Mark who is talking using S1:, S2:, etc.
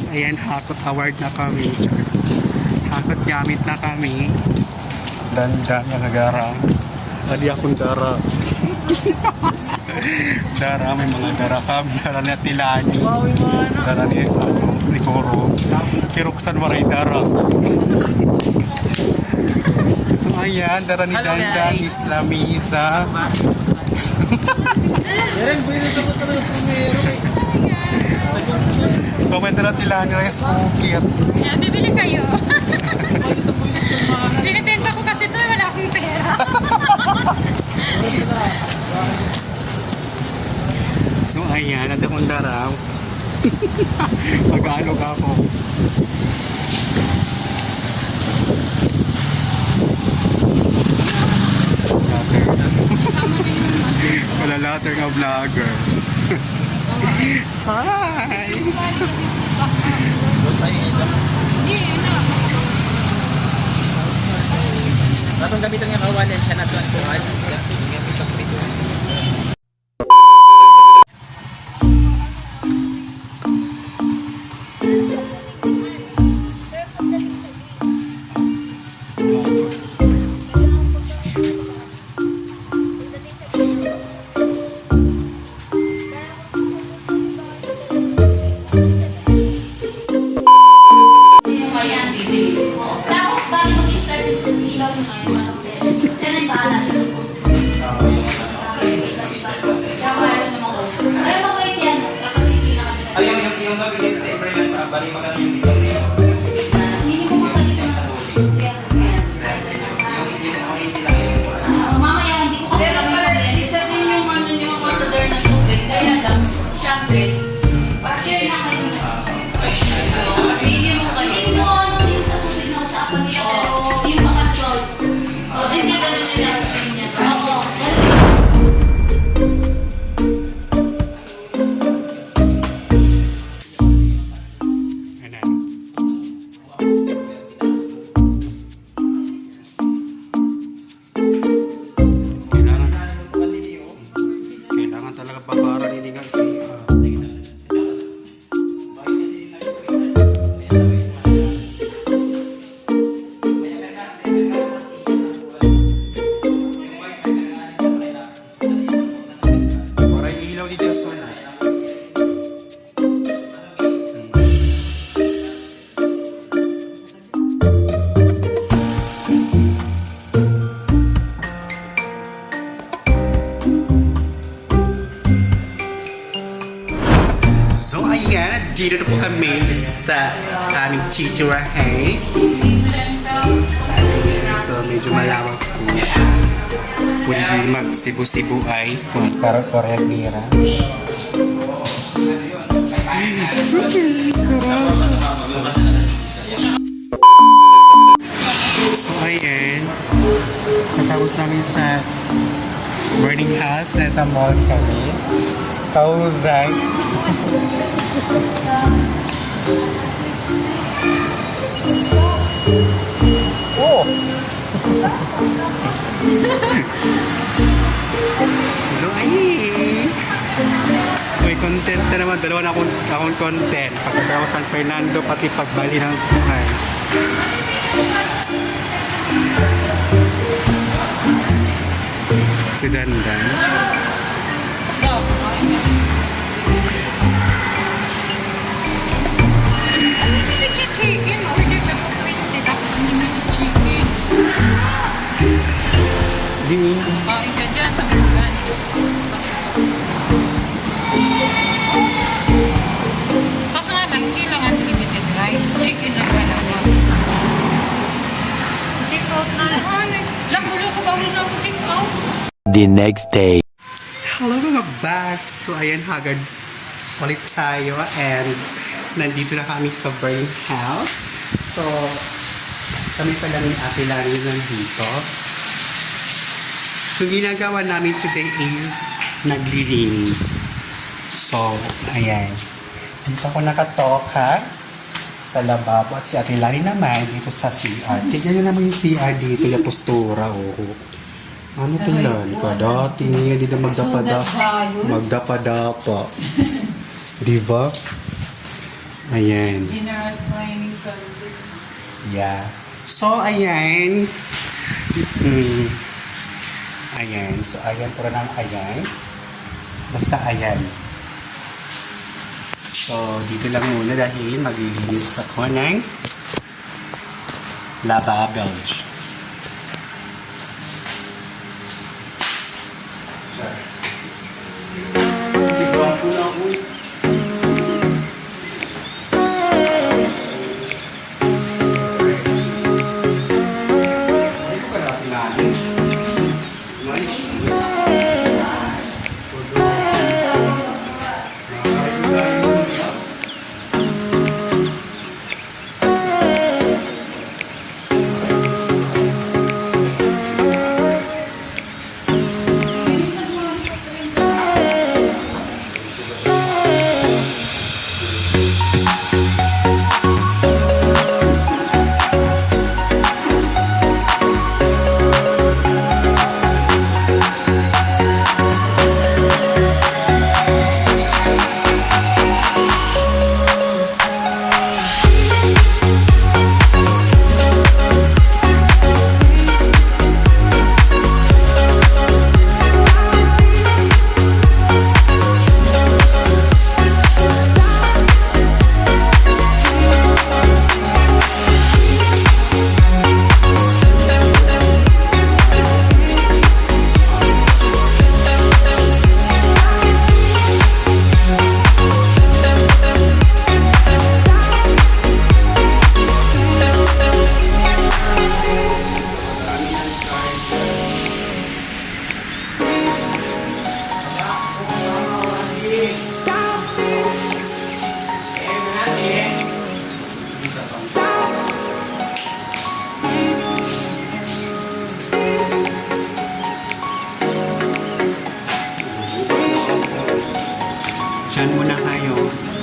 S1: guys, ayan, hakot award na kami. Hakot gamit na kami. Danda niya nagara. Tadi akong dara. Dara, may mga dara kam. Dara ni Atilani. Dara ni Koro. Kiruksan Waray dara. So ayan, dara ni Danda, Islamisa. Komento na tila nila yung skukit.
S2: Yeah, bibili kayo. Binibenta ko kasi ito, wala akong pera.
S1: So ayan, nanda kong daraw. Pag-alog ako. Wala later nga vlogger. Hi!
S3: Batong gamitan nga kawalan siya na tuwan.
S4: Yung nabigyan natin April yan, bali maganda yung dito niyo.
S5: Hindi ko makasip yung sa tubig.
S4: Yung hindi sa community lang yun.
S5: Mamaya, hindi ko kasi
S2: Pero pala, isa din yung ano nyo, contador na tubig. Kaya lang, siyempre,
S5: share na kayo.
S2: minimum kayo.
S5: Hindi mo ano yung sa tubig na usapan nila, pero yung makontrol.
S2: O, hindi ka na nila-explain niya.
S5: Oo.
S1: Kailangan talaga babara niligang siya. Waray ilaw dito sa sana. So ayan, dito na po kami sa aming titirahay. So medyo malawak po siya. Pwede mag-sibu-sibu ay karot Korea Gira. So ayan, natapos namin sa boarding house. Nasa mall kami. Kauzay. Oh! So, ay! May content na naman. Dalawa na akong content. Pagkakawa San Fernando, pati pagbali ng buhay. Si Dandan.
S2: Chicken, order ka po 20, tapos unlimited chicken.
S1: Dini.
S2: Kain ka dyan sa Melugan. Kaso nga lang, hindi lang unlimited rice. Chicken lang talaga. Take out na lang. Lakulo ka ba muna ako take out?
S6: The next day.
S1: Hello mga bags! So ayan, hagad ulit tayo and nandito na kami sa burning house. So, kami pala ni Ate Lani nandito. So, ginagawa namin today is naglilinis. So, ayan. Dito ako nakatoka sa lababo at si Ate Lani naman dito sa CR. Tignan nyo naman yung CR dito, yung postura. Oh. Ano Ate Lani ka? Dati niya dito magdapada. Magdapadapa. Diba? Ayan.
S2: General training service.
S1: Yeah. So, ayan. Ayan. So, ayan. Pura ng ayan. Basta ayan. So, dito lang muna dahil maglilinis ako ng lavabelge. Diba ko na ako? Ay, ko ka natin natin. Diyan muna kayo.